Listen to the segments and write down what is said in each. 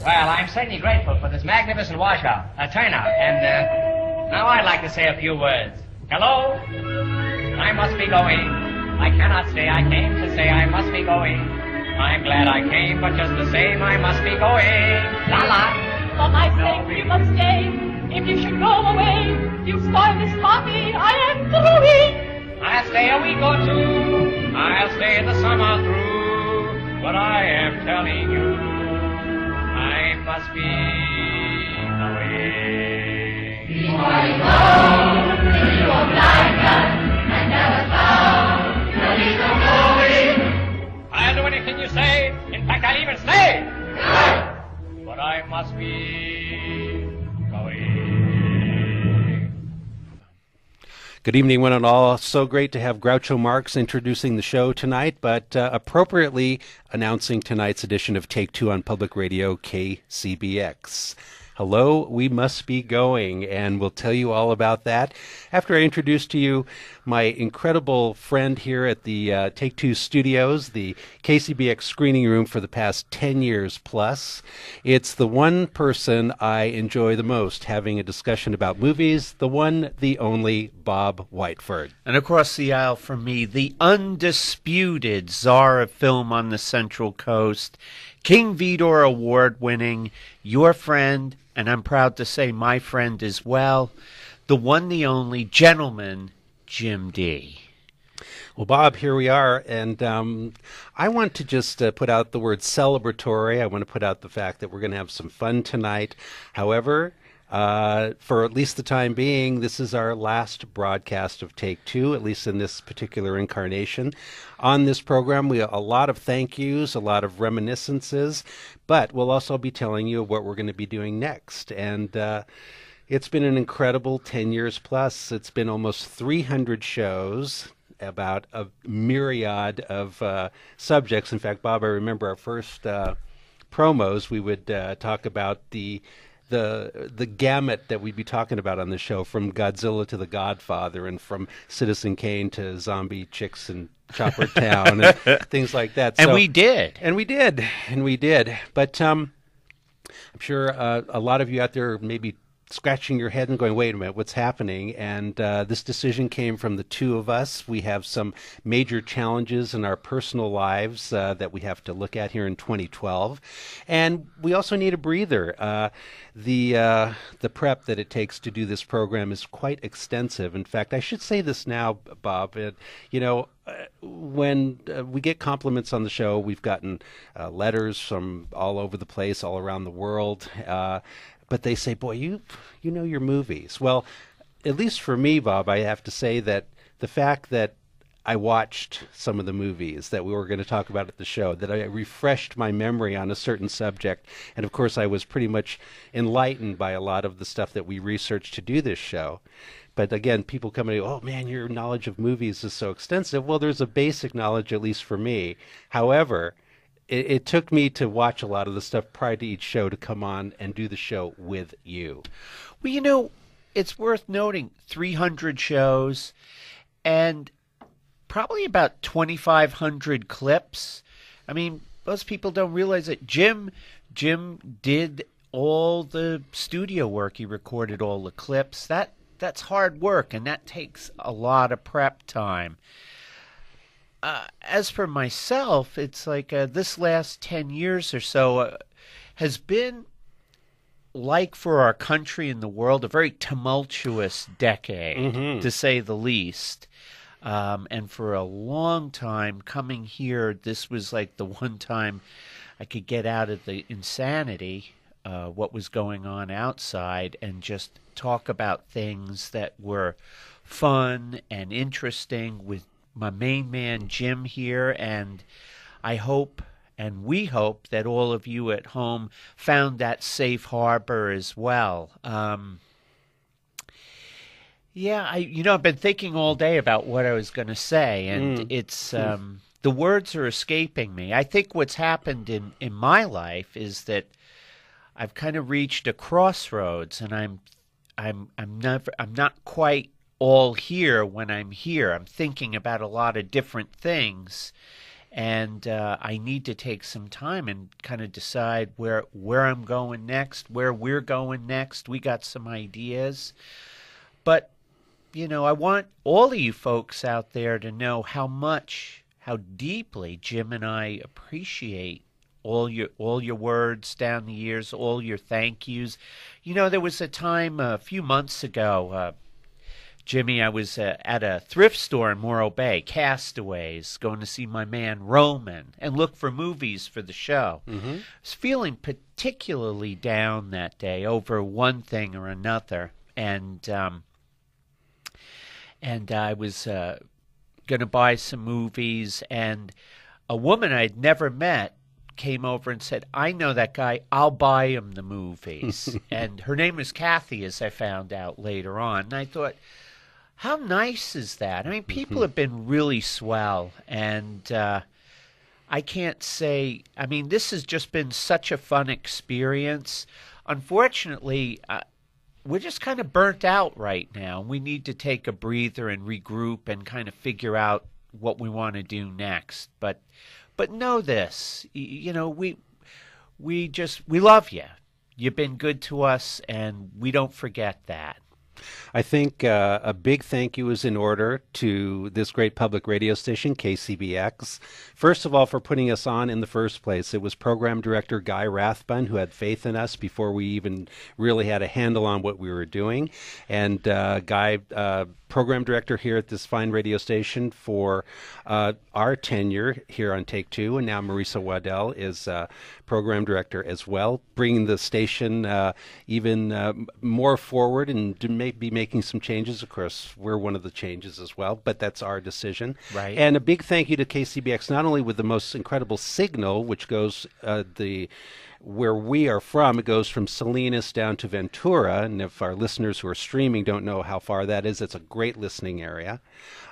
Well, I'm certainly grateful for this magnificent turnout, and now I'd like to say a few words. Hello? I must be going. I cannot stay. I came to say I must be going. I'm glad I came, but just the same, I must be going. La la. For my sake, you must stay. If you should go away, you spoil this party. I am through. I'll stay a week or two. I'll stay the summer through. But I am telling you, I must be going. Before you go, till you are blind and never found, no need of going. I'll do anything you say. In fact, I'll even stay. But I must be going. Good evening, one and all. So great to have Groucho Marx introducing the show tonight, but appropriately announcing tonight's edition of Take Two on Public Radio KCBX. Hello, we must be going, and we'll tell you all about that after I introduce to you my incredible friend here at the Take Two studios, the KCBX screening room for the past 10 years plus. It's the one person I enjoy the most having a discussion about movies, the one, the only Bob Whiteford. And across the aisle from me, the undisputed czar of film on the Central Coast, King Vidor Award-winning, your friend, and I'm proud to say my friend as well, the one, the only gentleman, Jim Dee. Well, Bob, here we are, and I want to just put out the word celebratory. I want to put out the fact that we're going to have some fun tonight. However, for at least the time being, this is our last broadcast of Take Two, at least in this particular incarnation. On this program, we have a lot of thank yous, a lot of reminiscences, but we'll also be telling you what we're going to be doing next. And it's been an incredible 10 years plus. It's been almost 300 shows about a myriad of subjects. In fact, Bob, I remember our first promos, we would talk about the gamut that we'd be talking about on the show, from Godzilla to The Godfather, and from Citizen Kane to Zombie Chicks and Chopper Town, and things like that. And we did. But I'm sure a lot of you out there may be scratching your head and going, wait a minute, what's happening? And this decision came from the two of us. We have some major challenges in our personal lives that we have to look at here in 2012. And we also need a breather. The prep that it takes to do this program is quite extensive. In fact, I should say this now, Bob. When we get compliments on the show, we've gotten letters from all over the place, all around the world. But they say, boy, you know your movies. Well, at least for me, Bob, I have to say that the fact that I watched some of the movies that we were going to talk about at the show, that I refreshed my memory on a certain subject, and of course I was pretty much enlightened by a lot of the stuff that we researched to do this show. But again, people come and go, oh man, your knowledge of movies is so extensive. Well, there's a basic knowledge, at least for me. However, it took me to watch a lot of the stuff prior to each show to come on and do the show with you. Well, it's worth noting 300 shows and probably about 2,500 clips. I mean, most people don't realize that Jim did all the studio work. He recorded all the clips. That's hard work, and that takes a lot of prep time. As for myself, it's like this last 10 years or so has been, like for our country and the world, a very tumultuous decade, to say the least. And for a long time coming here, this was like the one time I could get out of the insanity, what was going on outside, and just talk about things that were fun and interesting with my main man, Jim, here. And I hope, and we hope, that all of you at home found that safe harbor as well. I've been thinking all day about what I was going to say, and it's the words are escaping me. I think what's happened in my life is that I've kind of reached a crossroads, and I'm not quite all here when I'm here. I'm thinking about a lot of different things, and I need to take some time and kind of decide where I'm going next, where we're going next. We got some ideas, but I want all of you folks out there to know how deeply Jim and I appreciate all your words down the years, all your thank yous. There was a time a few months ago, Jimmy, I was at a thrift store in Morro Bay, Castaways, going to see my man Roman and look for movies for the show. Mm-hmm. I was feeling particularly down that day over one thing or another, and I was going to buy some movies, and a woman I'd never met came over and said, "I know that guy, I'll buy him the movies." And her name was Kathy, as I found out later on. And I thought, how nice is that? I mean, people have been really swell, and I can't say, this has just been such a fun experience. Unfortunately, we're just kind of burnt out right now. We need to take a breather and regroup and kind of figure out what we want to do next. But know this, we love you. You've been good to us, and we don't forget that. I think a big thank you is in order to this great public radio station, KCBX. First of all, for putting us on in the first place. It was program director Guy Rathbun who had faith in us before we even really had a handle on what we were doing. And Guy, program director here at this fine radio station for our tenure here on Take Two, and now Marisa Waddell is program director as well, bringing the station even more forward and to be making some changes. Of course, we're one of the changes as well, but that's our decision. Right. And a big thank you to KCBX, not only with the most incredible signal, which goes where we are from, it goes from Salinas down to Ventura, and if our listeners who are streaming don't know how far that is, it's a great listening area.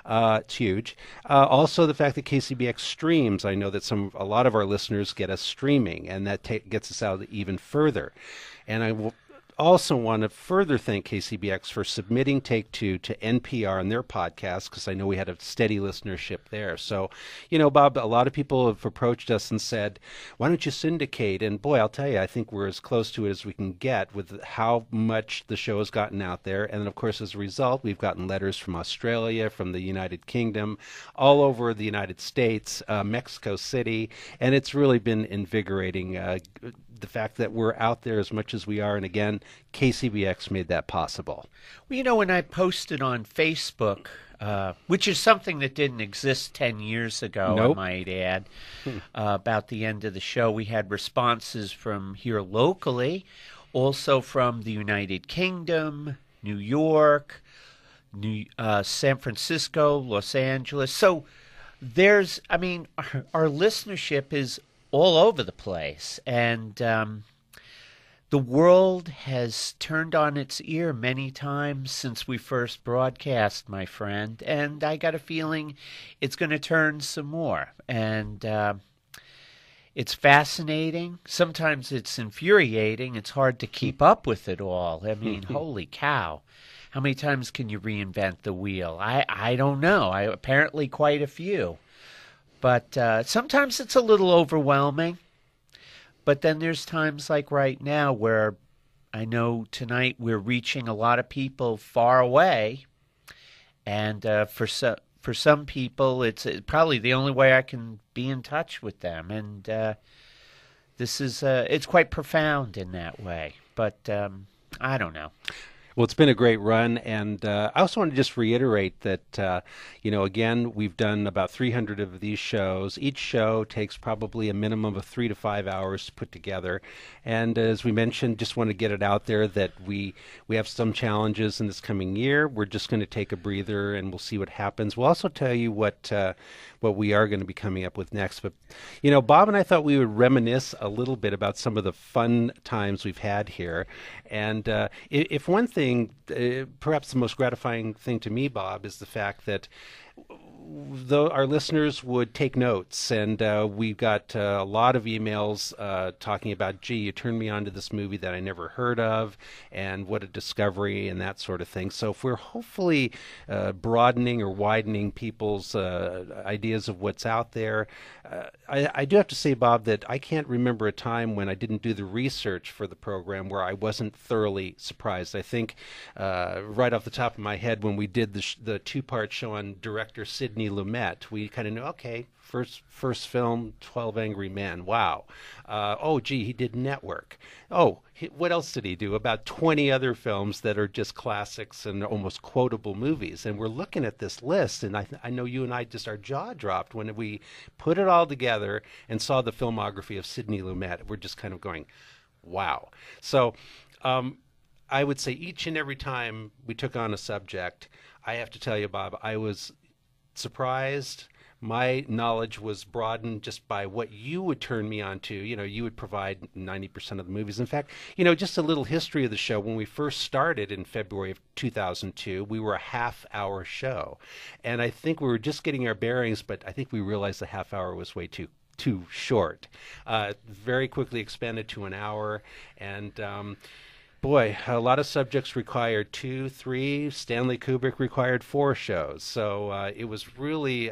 It's huge. Also, the fact that KCBX streams, I know that a lot of our listeners get us streaming, and that gets us out even further. And I will also want to further thank KCBX for submitting Take Two to NPR and their podcast, because I know we had a steady listenership there. So, Bob, a lot of people have approached us and said, why don't you syndicate? And boy, I'll tell you, I think we're as close to it as we can get with how much the show has gotten out there. And then, of course, as a result, we've gotten letters from Australia, from the United Kingdom, all over the United States, Mexico City, and it's really been invigorating. The fact that we're out there as much as we are, and again, KCBX made that possible. Well, when I posted on Facebook, which is something that didn't exist 10 years ago, Nope. I might add, about the end of the show, we had responses from here locally, also from the United Kingdom, New York, San Francisco, Los Angeles. So our listenership is all over the place, and the world has turned on its ear many times since we first broadcast, my friend, and I got a feeling it's going to turn some more. And it's fascinating. Sometimes it's infuriating. It's hard to keep up with it all. I mean, holy cow. How many times can you reinvent the wheel? I don't know. Apparently quite a few. But sometimes it's a little overwhelming. But then there's times like right now where I know tonight we're reaching a lot of people far away. And for some people, it's probably the only way I can be in touch with them. And this is it's quite profound in that way. But I don't know. Well, it's been a great run, and I also want to just reiterate that, again, we've done about 300 of these shows. Each show takes probably a minimum of 3 to 5 hours to put together, and as we mentioned, just want to get it out there that we have some challenges in this coming year. We're just going to take a breather, and we'll see what happens. We'll also tell you what we are going to be coming up with next. But, Bob and I thought we would reminisce a little bit about some of the fun times we've had here, and if one thing, perhaps the most gratifying thing to me, Bob, is the fact that though our listeners would take notes, and we got a lot of emails talking about, gee, you turned me on to this movie that I never heard of, and what a discovery, and that sort of thing. So if we're hopefully broadening or widening people's ideas of what's out there, I do have to say, Bob, that I can't remember a time when I didn't do the research for the program where I wasn't thoroughly surprised. I think right off the top of my head, when we did the two-part show on director Sidney Lumet, we kind of knew, okay, first film, 12 Angry Men. Wow. Oh, gee, he did Network. Oh, what else did he do? About 20 other films that are just classics and almost quotable movies. And we're looking at this list, and I know you and I just, our jaw dropped when we put it all together and saw the filmography of Sidney Lumet. We're just kind of going, wow. So I would say each and every time we took on a subject, I have to tell you, Bob, I was surprised. My knowledge was broadened just by what you would turn me on to. You would provide 90% of the movies. In fact, just a little history of the show. When we first started in February of 2002, we were a half-hour show. And I think we were just getting our bearings, but I think we realized the half hour was way too short. Very quickly expanded to an hour. And boy, a lot of subjects required 2, 3. Stanley Kubrick required 4 shows. So it was really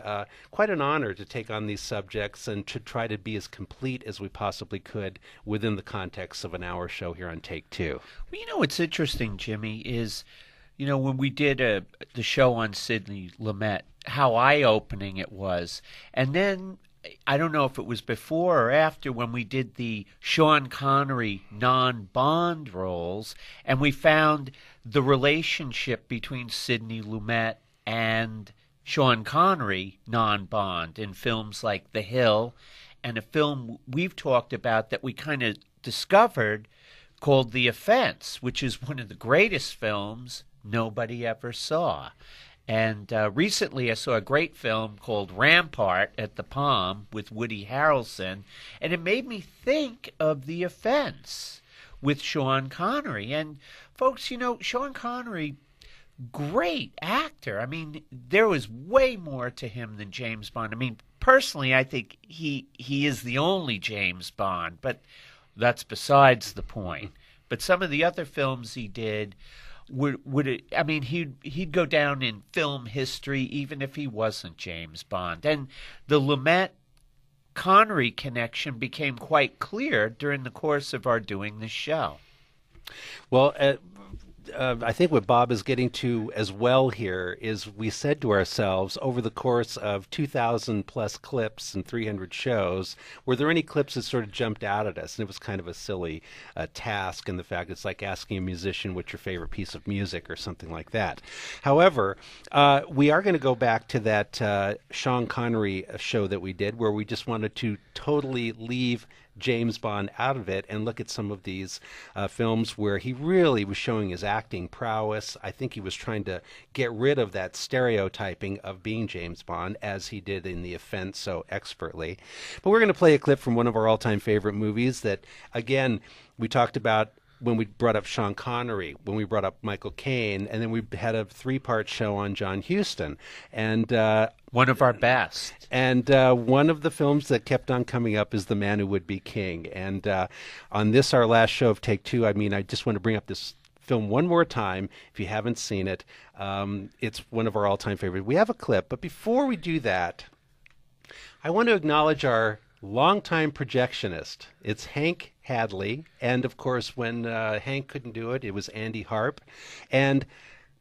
quite an honor to take on these subjects and to try to be as complete as we possibly could within the context of an hour show here on Take Two. Well, what's interesting, Jimmy, is, when we did the show on Sidney Lumet, how eye-opening it was. And then I don't know if it was before or after when we did the Sean Connery non-Bond roles, and we found the relationship between Sidney Lumet and Sean Connery non-Bond in films like The Hill, and a film we've talked about that we kind of discovered called The Offense, which is one of the greatest films nobody ever saw. And recently I saw a great film called Rampart at the Palm with Woody Harrelson, and it made me think of The Offense with Sean Connery. And folks, Sean Connery, great actor. I mean, there was way more to him than James Bond. I mean, personally, I think he is the only James Bond, but that's besides the point. But some of the other films he did he'd go down in film history even if he wasn't James Bond. And the Lumet Connery connection became quite clear during the course of our doing this show. Well, I think what Bob is getting to as well here is we said to ourselves over the course of 2,000 plus clips and 300 shows, were there any clips that sort of jumped out at us? And it was kind of a silly task, and the fact it's like asking a musician what's your favorite piece of music or something like that. However, we are going to go back to that Sean Connery show that we did where we just wanted to totally leave James Bond out of it and look at some of these films where he really was showing his acting prowess. I think he was trying to get rid of that stereotyping of being James Bond as he did in The Offense so expertly. But we're going to play a clip from one of our all-time favorite movies that, again, we talked about when we brought up Sean Connery, when we brought up Michael Caine, and then we had a 3-part show on John Huston. And one of our best. And one of the films that kept on coming up is The Man Who Would Be King. And on this, our last show of Take Two, I just want to bring up this film one more time. If you haven't seen it, it's one of our all-time favorites. We have a clip, but before we do that, I want to acknowledge our longtime projectionist. It's Hank Hadley, and of course, when Hank couldn't do it, it was Andy Harp. And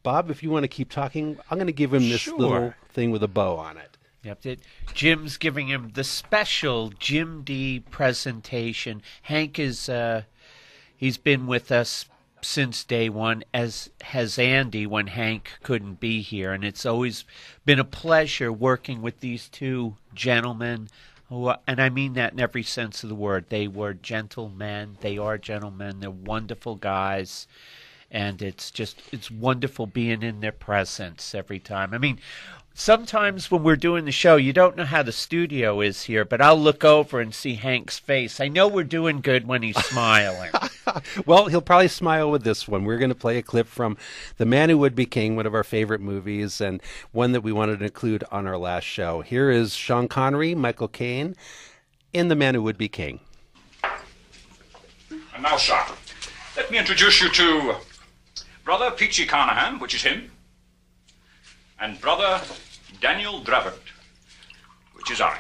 Bob, if you want to keep talking, I'm going to give him this little thing with a bow on it. Yep, Jim's giving him the special Jim Dee presentation. Hank is he's been with us since day one, as has Andy when Hank couldn't be here, and it's always been a pleasure working with these two gentlemen. And I mean that in every sense of the word. They were gentlemen. They are gentlemen. They're wonderful guys. And it's wonderful being in their presence every time. I mean, sometimes when we're doing the show, you don't know how the studio is here, but I'll look over and see Hank's face. I know we're doing good when he's smiling. Well, he'll probably smile with this one. We're going to play a clip from The Man Who Would Be King, one of our favorite movies, and one that we wanted to include on our last show. Here is Sean Connery, Michael Caine, in The Man Who Would Be King. And now, sir, let me introduce you to Brother Peachy Carnahan, which is him, and Brother Daniel Dravert, which is I.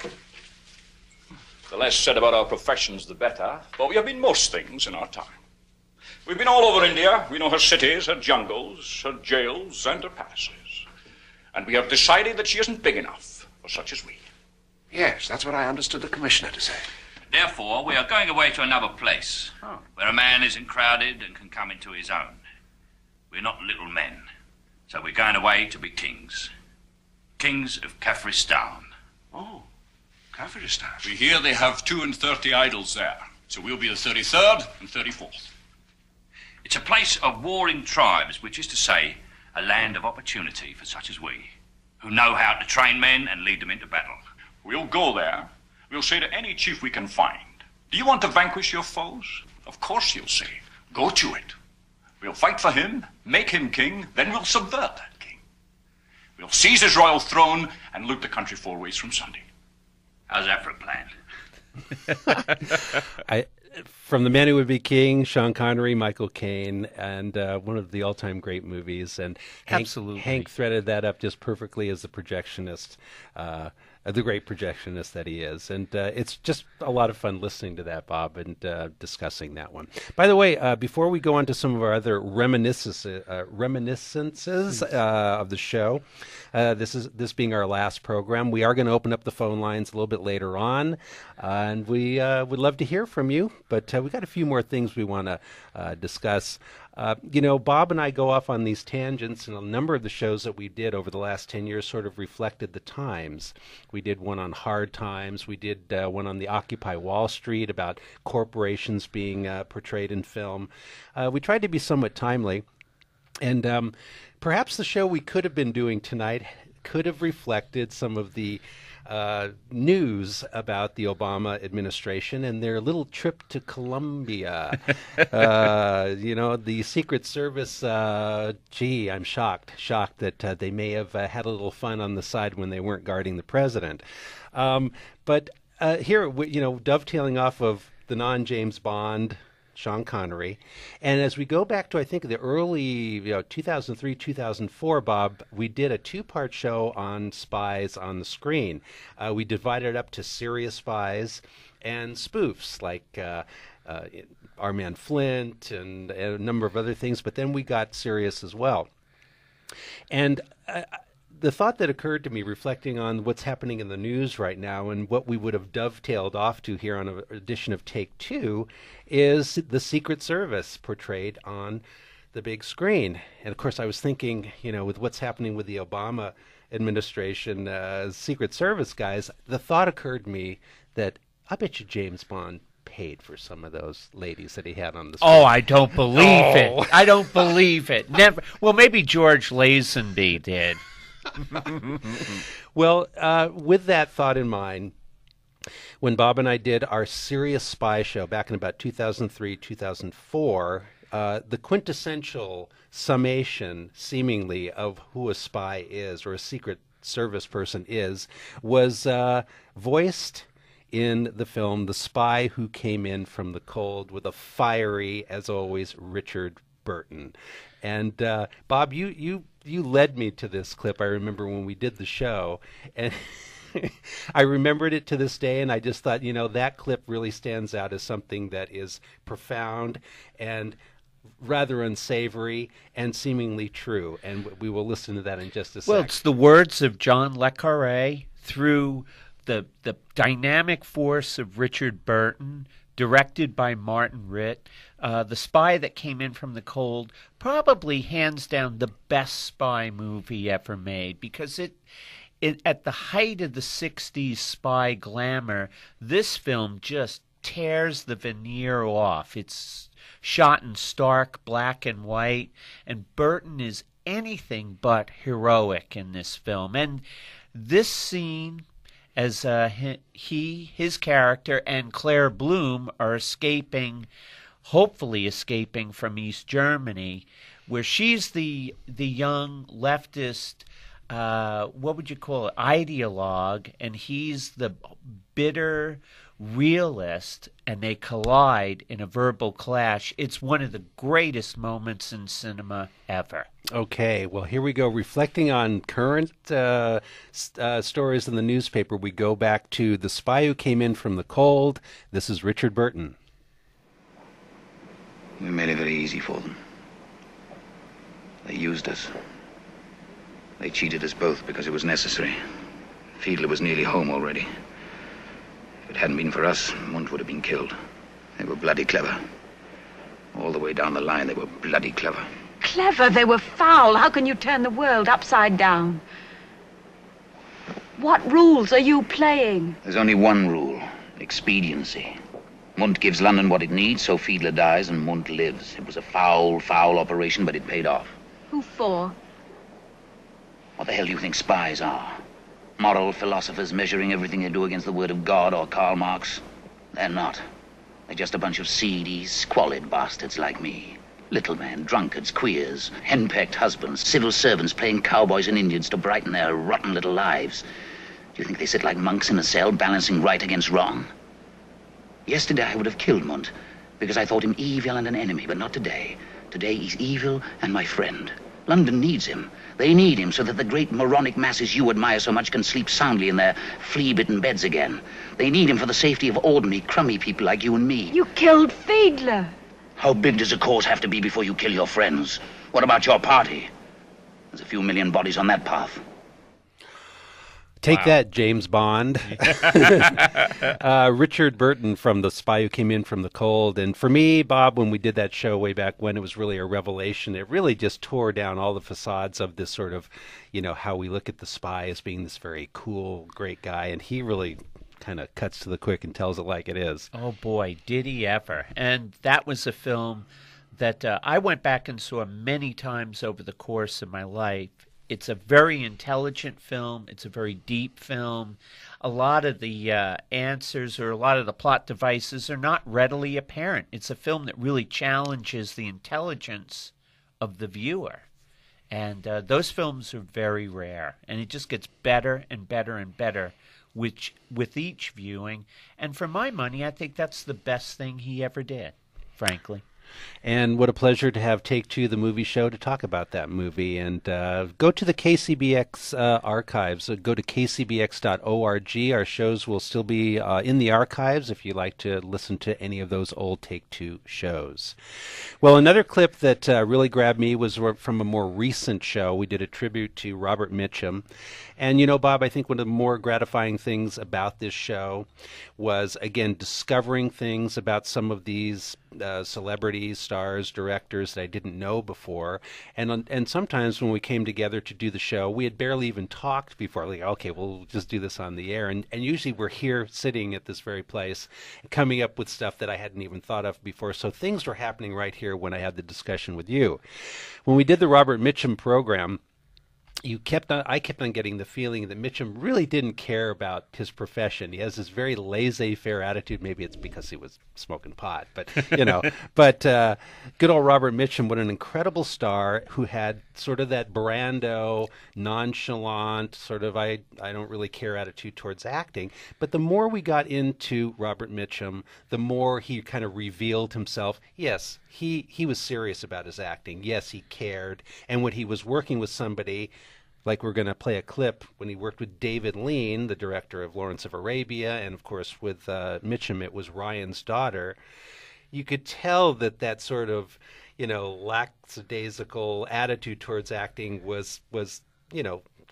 The less said about our professions, the better, for we have been most things in our time. We've been all over India. We know her cities, her jungles, her jails, and her palaces. And we have decided that she isn't big enough for such as we. Yes, that's what I understood the commissioner to say. Therefore, we are going away to another place, where a man isn't crowded and can come into his own. We're not little men, so we're going away to be kings. Kings of Kafiristan. Oh, Kafiristan. We hear they have 32 idols there, so we'll be the 33rd and 34th. It's a place of warring tribes, which is to say, a land of opportunity for such as we, who know how to train men and lead them into battle. We'll go there. We'll say to any chief we can find, do you want to vanquish your foes? Of course he'll say, go to it. We'll fight for him, make him king, then we'll subvert that king. We'll seize his royal throne and loot the country 4 ways from Sunday. How's that for a plan? From The Man Who Would Be King, Sean Connery, Michael Caine, and one of the all-time great movies. And Absolutely. Hank threaded that up just perfectly as the projectionist, the great projectionist that he is. And it's just a lot of fun listening to that, Bob, and discussing that one. By the way, before we go on to some of our other reminiscences of the show, this being our last program, we are going to open up the phone lines a little bit later on, and we would love to hear from you. But we got a few more things we want to discuss. Bob and I go off on these tangents, and a number of the shows that we did over the last 10 years sort of reflected the times. We did one on hard times. We did one on the Occupy Wall Street about corporations being portrayed in film. We tried to be somewhat timely. And perhaps the show we could have been doing tonight could have reflected some of the news about the Obama administration and their little trip to Colombia. The Secret Service, I'm shocked that they may have had a little fun on the side when they weren't guarding the president. But here, dovetailing off of the non-James Bond Sean Connery. And as we go back to, I think, the early 2003, 2004, Bob, we did a 2-part show on spies on the screen. We divided it up to serious spies and spoofs like Our Man Flint and a number of other things, but then we got serious as well. And the thought that occurred to me reflecting on what's happening in the news right now and what we would have dovetailed off to here on an edition of Take Two is the Secret Service portrayed on the big screen. And of course I was thinking, with what's happening with the Obama administration, Secret Service guys, the thought occurred to me that I bet you James Bond paid for some of those ladies that he had on the screen. Oh, I don't believe it. I don't believe it. Never. Well, maybe George Lazenby did. Well, with that thought in mind, when Bob and I did our serious spy show back in about 2003, 2004, the quintessential summation, seemingly, of who a spy is or a Secret Service person is, was voiced in the film The Spy Who Came In From the Cold with a fiery, as always, Richard Burton. And Bob, you led me to this clip. I remember when we did the show, and I remembered it to this day, and I just thought, that clip really stands out as something that is profound and rather unsavory and seemingly true. And we will listen to that in just a second. Well, it's the words of John le Carré through the dynamic force of Richard Burton, directed by Martin Ritt. The Spy That Came In From the Cold, probably hands down the best spy movie ever made, because it at the height of the 60s spy glamour, this film just tears the veneer off. It's shot in stark black and white, and Burton is anything but heroic in this film. And this scene, as his character, and Claire Bloom are escaping hopefully escaping from East Germany, where she's the young leftist, what would you call it, ideologue, and he's the bitter realist, and they collide in a verbal clash. It's one of the greatest moments in cinema ever. Okay, well, here we go. Reflecting on current stories in the newspaper, we go back to The Spy Who Came In From the Cold. This is Richard Burton. We made it very easy for them. They used us. They cheated us both because it was necessary. Fiedler was nearly home already. If it hadn't been for us, Munt would have been killed. They were bloody clever. All the way down the line, they were bloody clever. Clever? They were foul. How can you turn the world upside down? What rules are you playing? There's only one rule. Expediency. Munt gives London what it needs, so Fiedler dies and Munt lives. It was a foul, foul operation, but it paid off. Who for? What the hell do you think spies are? Moral philosophers measuring everything they do against the word of God or Karl Marx? They're not. They're just a bunch of seedy, squalid bastards like me. Little men, drunkards, queers, henpecked husbands, civil servants playing cowboys and Indians to brighten their rotten little lives. Do you think they sit like monks in a cell balancing right against wrong? Yesterday I would have killed Munt because I thought him evil and an enemy, but not today. Today he's evil and my friend. London needs him. They need him so that the great moronic masses you admire so much can sleep soundly in their flea-bitten beds again. They need him for the safety of ordinary, crummy people like you and me. You killed Fiedler. How big does a cause have to be before you kill your friends? What about your party? There's a few million bodies on that path. Take that, James Bond. Richard Burton from The Spy Who Came In From the Cold. And for me, Bob, when we did that show way back when, it was really a revelation. It really just tore down all the facades of this sort of, how we look at the spy as being this very cool, great guy. And he really kind of cuts to the quick and tells it like it is. Oh, boy, did he ever. And that was a film that I went back and saw many times over the course of my life. It's a very intelligent film. It's a very deep film. A lot of the answers or a lot of the plot devices are not readily apparent. It's a film that really challenges the intelligence of the viewer. And those films are very rare. And it just gets better and better and better with each viewing. And for my money, I think that's the best thing he ever did, frankly. And what a pleasure to have Take Two, the movie show, to talk about that movie. And go to the KCBX archives. Go to kcbx.org. Our shows will still be in the archives if you like to listen to any of those old Take Two shows. Well, another clip that really grabbed me was from a more recent show. We did a tribute to Robert Mitchum. And, Bob, I think one of the more gratifying things about this show was, again, discovering things about some of these celebrities, stars, directors that I didn't know before. And sometimes when we came together to do the show, we had barely even talked before. Like, okay, we'll just do this on the air. And usually we're here sitting at this very place coming up with stuff that I hadn't even thought of before. So things were happening right here when I had the discussion with you. When we did the Robert Mitchum program, I kept on getting the feeling that Mitchum really didn't care about his profession. He has this very laissez-faire attitude. Maybe it's because he was smoking pot, but But good old Robert Mitchum, what an incredible star who had sort of that Brando, nonchalant, sort of I don't really care attitude towards acting. But the more we got into Robert Mitchum, the more he kind of revealed himself. Yes, he was serious about his acting. Yes, he cared. And when he was working with somebody, like we're going to play a clip, when he worked with David Lean, the director of Lawrence of Arabia, and of course with Mitchum, it was Ryan's Daughter, you could tell that sort of, lackadaisical attitude towards acting was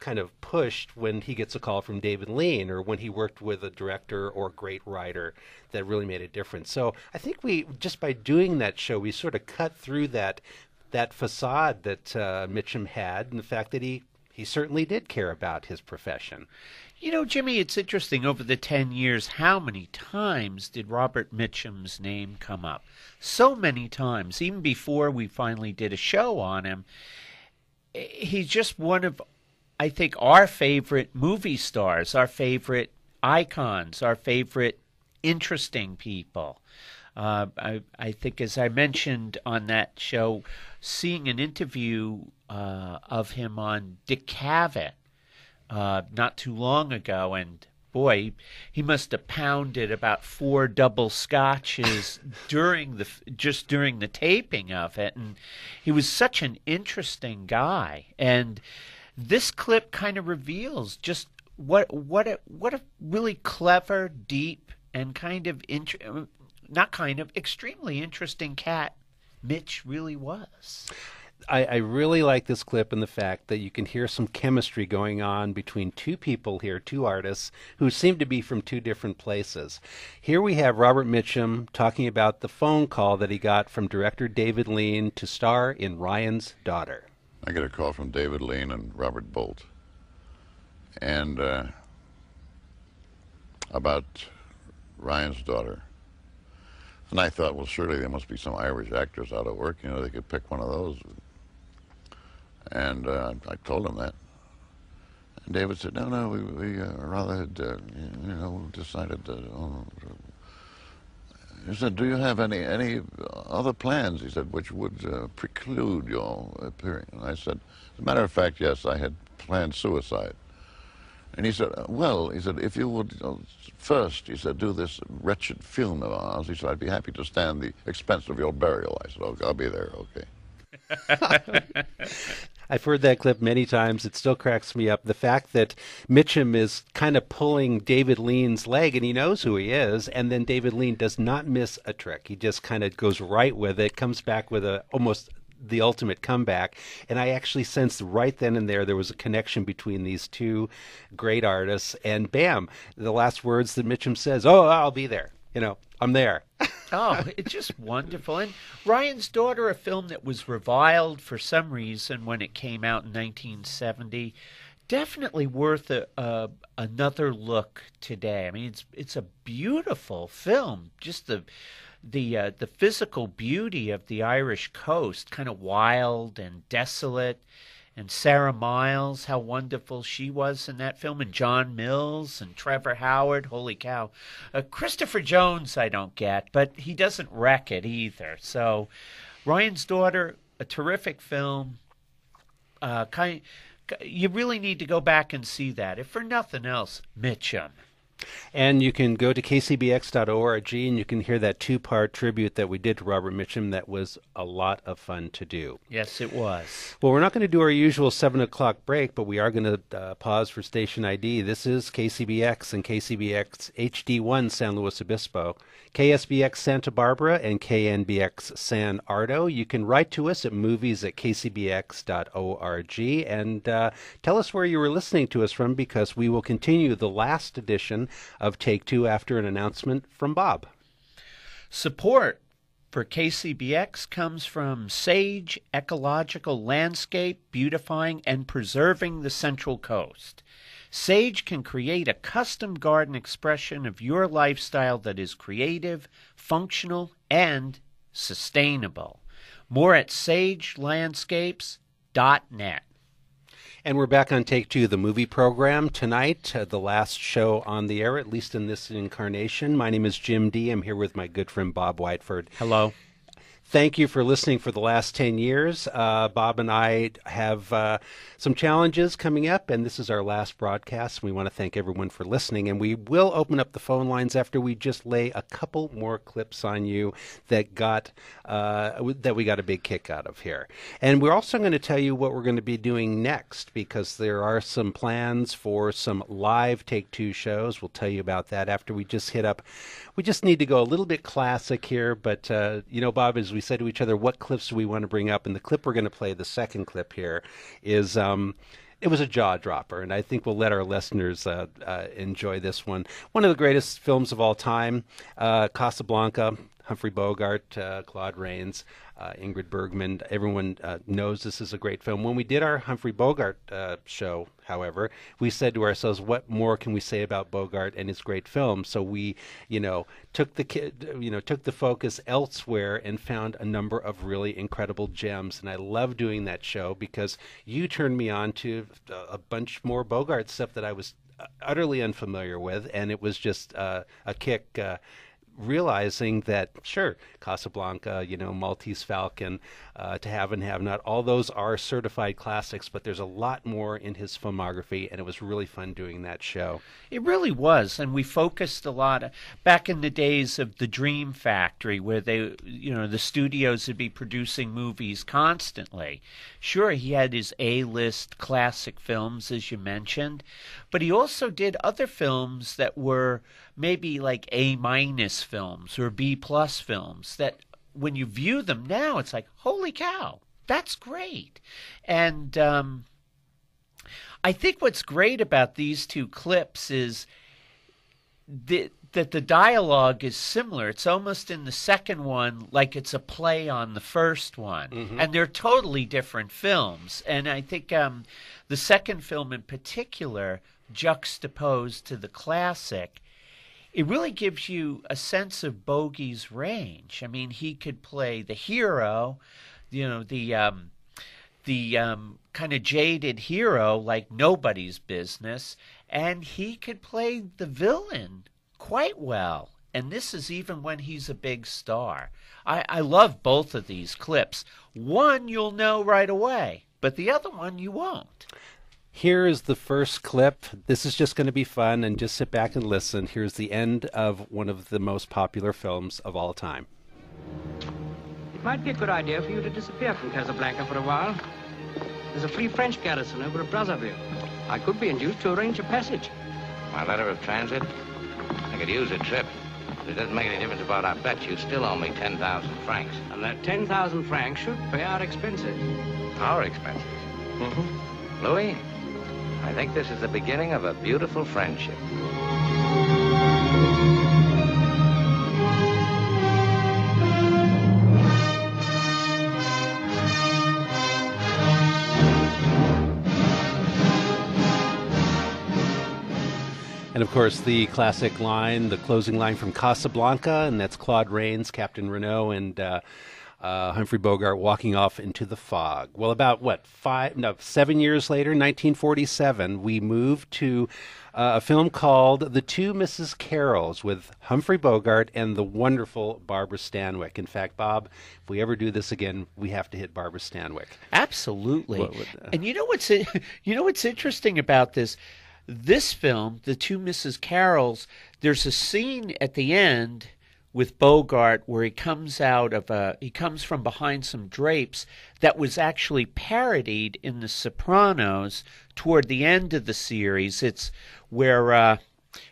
kind of pushed when he gets a call from David Lean, or when he worked with a director or great writer that really made a difference. So I think we, just by doing that show, we sort of cut through that facade that Mitchum had, and the fact that he certainly did care about his profession. Jimmy, it's interesting. Over the 10 years, how many times did Robert Mitchum's name come up? So many times, even before we finally did a show on him. He's just one of, I think, our favorite movie stars, our favorite icons, our favorite interesting people. I think, as I mentioned on that show, seeing an interview of him on Dick Cavett not too long ago, and boy, he must have pounded about 4 double scotches during the taping of it, and he was such an interesting guy. And this clip kind of reveals just what a really clever, deep, and extremely interesting cat Mitch really was. I really like this clip and the fact that you can hear some chemistry going on between two people here, two artists, who seem to be from two different places. Here we have Robert Mitchum talking about the phone call that he got from director David Lean to star in Ryan's Daughter. I get a call from David Lean and Robert Bolt, and about Ryan's Daughter. And I thought, well, surely there must be some Irish actors out of work. You know, they could pick one of those. And I told him that. And David said, no, we rather had, decided that... He said, do you have any other plans? He said, which would preclude your appearing? And I said, as a matter of fact, yes, I had planned suicide. And he said, well, he said, if you would first, he said, do this wretched film of ours, he said, I'd be happy to stand the expense of your burial. I said, okay, I'll be there, okay. I've heard that clip many times. It still cracks me up. The fact that Mitchum is kind of pulling David Lean's leg, and he knows who he is, and then David Lean does not miss a trick. He just kind of goes right with it, comes back with almost the ultimate comeback. And I actually sensed right then and there was a connection between these two great artists. And bam, the last words that Mitchum says, oh, I'll be there. I'm there. Oh, it's just wonderful. And Ryan's Daughter, a film that was reviled for some reason when it came out in 1970, definitely worth another look today. I mean, it's a beautiful film. Just the physical beauty of the Irish coast, kind of wild and desolate. And Sarah Miles, how wonderful she was in that film, and John Mills and Trevor Howard, holy cow. Christopher Jones I don't get, but he doesn't wreck it either. So Ryan's Daughter, a terrific film. You really need to go back and see that. If for nothing else, Mitchum. And you can go to kcbx.org and you can hear that 2-part tribute that we did to Robert Mitchum. That was a lot of fun to do. Yes, it was. Well, we're not going to do our usual 7 o'clock break, but we are going to pause for station ID. This is KCBX and KCBX HD1 San Luis Obispo, KSBX Santa Barbara, and KNBX San Ardo. You can write to us at movies@kcbx.org and tell us where you were listening to us from, because we will continue the last edition of Take Two after an announcement from Bob. Support for KCBX comes from Sage Ecological Landscape, beautifying and preserving the Central Coast. Sage can create a custom garden expression of your lifestyle that is creative, functional, and sustainable. More at sagelandscapes.net. And we're back on Take Two, the movie program. Tonight, the last show on the air, at least in this incarnation. My name is Jim Dee. I'm here with my good friend Bob Whiteford. Hello. Thank you for listening for the last 10 years. Bob and I have some challenges coming up, and this is our last broadcast. We want to thank everyone for listening, and we will open up the phone lines after we just lay a couple more clips on you that we got a big kick out of here. And we're also going to tell you what we're going to be doing next, because there are some plans for some live Take Two shows. We'll tell you about that after we just hit up. We just need to go a little bit classic here, but Bob, as we said to each other, what clips do we want to bring up? And the clip we're going to play, the second clip here, is it was a jaw dropper, and I think we'll let our listeners enjoy this one. One of the greatest films of all time, Casablanca, Humphrey Bogart, Claude Rains, Ingrid Bergman. Everyone knows this is a great film. When we did our Humphrey Bogart show, however, we said to ourselves, what more can we say about Bogart and his great film? So we, took the focus elsewhere and found a number of really incredible gems. And I love doing that show because you turned me on to a bunch more Bogart stuff that I was utterly unfamiliar with, and it was just a kick. realizing that, sure, Casablanca, Maltese Falcon, To Have and Have Not, all those are certified classics, but there's a lot more in his filmography, and it was really fun doing that show. It really was, and we focused a lot back in the days of the Dream Factory, where the studios would be producing movies constantly. Sure, he had his A-list classic films, as you mentioned, but he also did other films that were maybe like A-minus films or B-plus films that when you view them now, it's like, holy cow, that's great. And I think what's great about these two clips is that the dialogue is similar. It's almost in the second one like it's a play on the first one. Mm-hmm. And they're totally different films. And I think the second film in particular, juxtaposed to the classic, it really gives you a sense of Bogey's range. I mean, he could play the hero, the kind of jaded hero like Nobody's Business, and he could play the villain quite well. And this is even when he's a big star. I love both of these clips. One you'll know right away, but the other one you won't. Here is the first clip. This is just going to be fun, and just sit back and listen. Here's the end of one of the most popular films of all time. It might be a good idea for you to disappear from Casablanca for a while. There's a free French garrison over at Brazzaville. I could be induced to arrange a passage. My letter of transit? I could use a trip. But it doesn't make any difference about our bet. You still owe me 10,000 francs. And that 10,000 francs should pay our expenses. Our expenses? Mm-hmm. Louis, I think this is the beginning of a beautiful friendship. And, of course, the classic line, the closing line from Casablanca, and that's Claude Rains, Captain Renault, and Humphrey Bogart walking off into the fog. Well, about, 7 years later, 1947, we moved to a film called The Two Mrs. Carrolls with Humphrey Bogart and the wonderful Barbara Stanwyck. In fact, Bob, if we ever do this again, we have to hit Barbara Stanwyck. Absolutely. And you know what's interesting about this? This film, The Two Mrs. Carrolls, there's a scene at the end with Bogart where he comes from behind some drapes that was actually parodied in The Sopranos toward the end of the series. It's where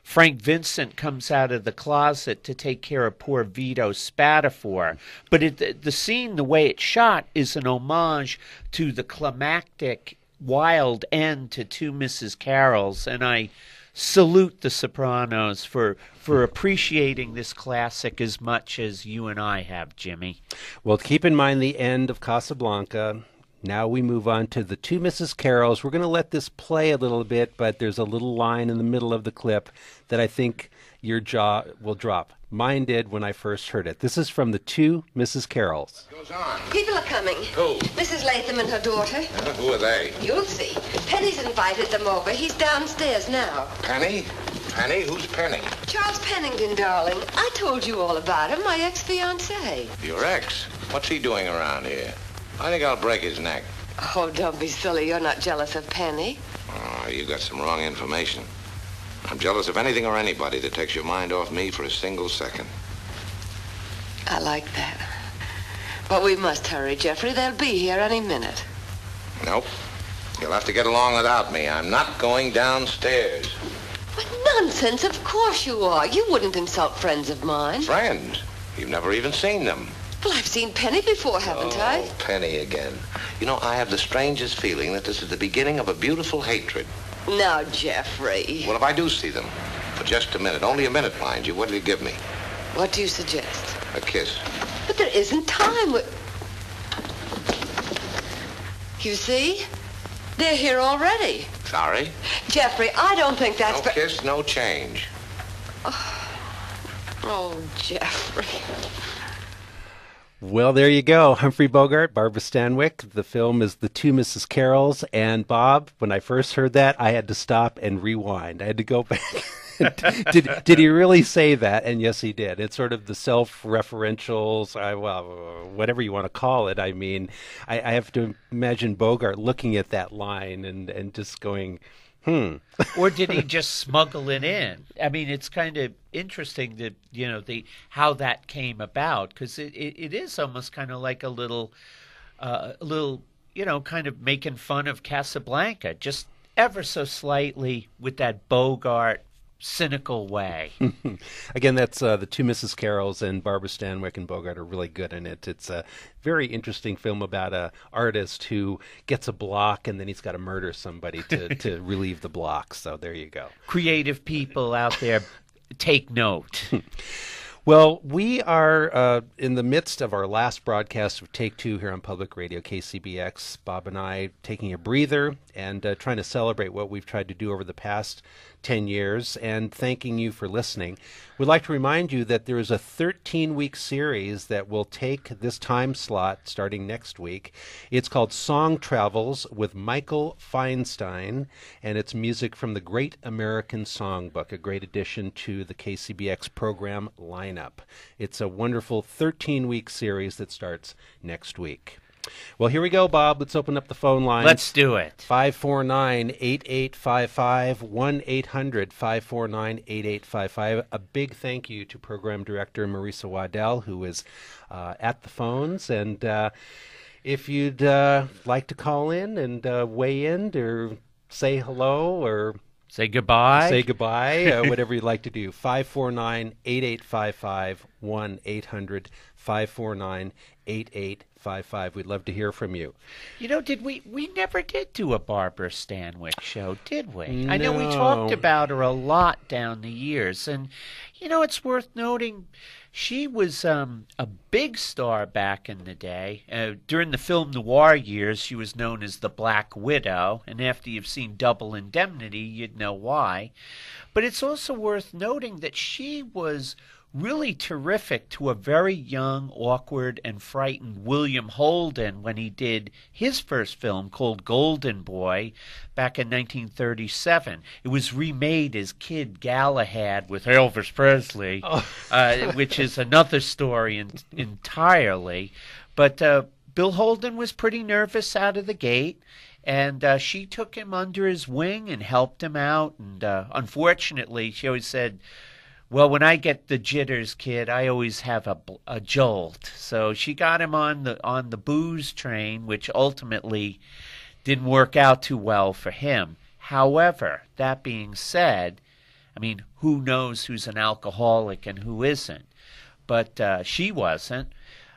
Frank Vincent comes out of the closet to take care of poor Vito Spatafore. But the scene, the way it's shot, is an homage to the climactic wild end to Two Mrs. Carrolls, and I salute The Sopranos for appreciating this classic as much as you and I have, Jimmy. Well, keep in mind the end of Casablanca. Now we move on to The Two Mrs. Carrolls. We're going to let this play a little bit, but there's a little line in the middle of the clip that I think your jaw will drop. Mine did when I first heard it. This is from The Two Mrs. Carrolls. Goes on. People are coming. Who? Mrs. Latham and her daughter. Who are they? You'll see. Penny's invited them over. He's downstairs now. Penny? Penny? Who's Penny? Charles Pennington, darling. I told you all about him, my ex-fiancé. Your ex? What's he doing around here? I think I'll break his neck. Oh, don't be silly. You're not jealous of Penny. Oh, you got some wrong information. I'm jealous of anything or anybody that takes your mind off me for a single second. I like that. But we must hurry, Jeffrey. They'll be here any minute. Nope. You'll have to get along without me. I'm not going downstairs. What nonsense. Of course you are. You wouldn't insult friends of mine. Friends? You've never even seen them. Well, I've seen Penny before, haven't I? Oh, Penny again. You know, I have the strangest feeling that this is the beginning of a beautiful hatred. Now, Jeffrey. Well, if I do see them, for just a minute, only a minute, mind you, what'll you give me? What do you suggest? A kiss. But there isn't time. You see? They're here already. Sorry? Jeffrey, I don't think that's... No kiss, no change. Oh, Jeffrey. Well, there you go. Humphrey Bogart, Barbara Stanwyck. The film is The Two Mrs. Carrolls. And Bob, when I first heard that, I had to stop and rewind. I had to go back did he really say that? And yes, he did. It's sort of the self-referentials, well, whatever you want to call it. I mean, I have to imagine Bogart looking at that line and just going, Or did he just smuggle it in? I mean, it's kind of interesting that, how that came about, because it is almost kind of like a little, kind of making fun of Casablanca, just ever so slightly with that Bogart cynical way. Again, that's the two Mrs. Carrolls, and Barbara Stanwyck and Bogart are really good in it. It's a very interesting film about a artist who gets a block and then he's got to murder somebody to relieve the block. So there you go. Creative people out there, take note. Well, we are in the midst of our last broadcast of Take Two here on Public Radio KCBX. Bob and I taking a breather and trying to celebrate what we've tried to do over the past 10 years and thanking you for listening. We'd like to remind you that there is a 13-week series that will take this time slot starting next week. It's called Song Travels with Michael Feinstein, and it's music from the Great American Songbook, a great addition to the KCBX program lineup. It's a wonderful 13-week series that starts next week. Well, here we go, Bob. Let's open up the phone line. Let's do it. 549-8855, 1-800-549-8855. A big thank you to Program Director Marisa Waddell, who is at the phones. And if you'd like to call in and weigh in or say hello or say goodbye, whatever you'd like to do, 549-8855, 1-800-549-8855. We'd love to hear from you. We never did do a Barbara Stanwyck show, did we? No. I know we talked about her a lot down the years, and it's worth noting she was a big star back in the day. During the film noir years, she was known as the Black Widow, and after you've seen Double Indemnity, you'd know why. But it's also worth noting that she was really terrific to a very young, awkward, and frightened William Holden when he did his first film called Golden Boy back in 1937. It was remade as Kid Galahad with Elvis Presley, which is another story entirely. But Bill Holden was pretty nervous out of the gate, and she took him under his wing and helped him out. And unfortunately, she always said, well, when I get the jitters, kid, I always have a jolt. So she got him on the booze train, which ultimately didn't work out too well for him. However, that being said, I mean, who knows who's an alcoholic and who isn't? But she wasn't.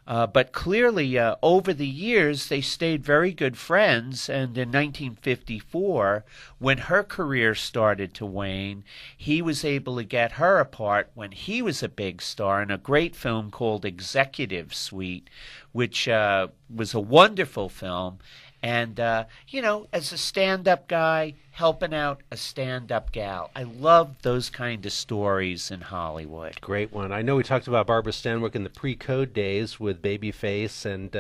But clearly, over the years, they stayed very good friends, and in 1954, when her career started to wane, he was able to get her apart when he was a big star in a great film called Executive Suite, which was a wonderful film. And, as a stand-up guy, helping out a stand-up gal. I love those kind of stories in Hollywood. Great one. I know we talked about Barbara Stanwyck in the pre-code days with Babyface and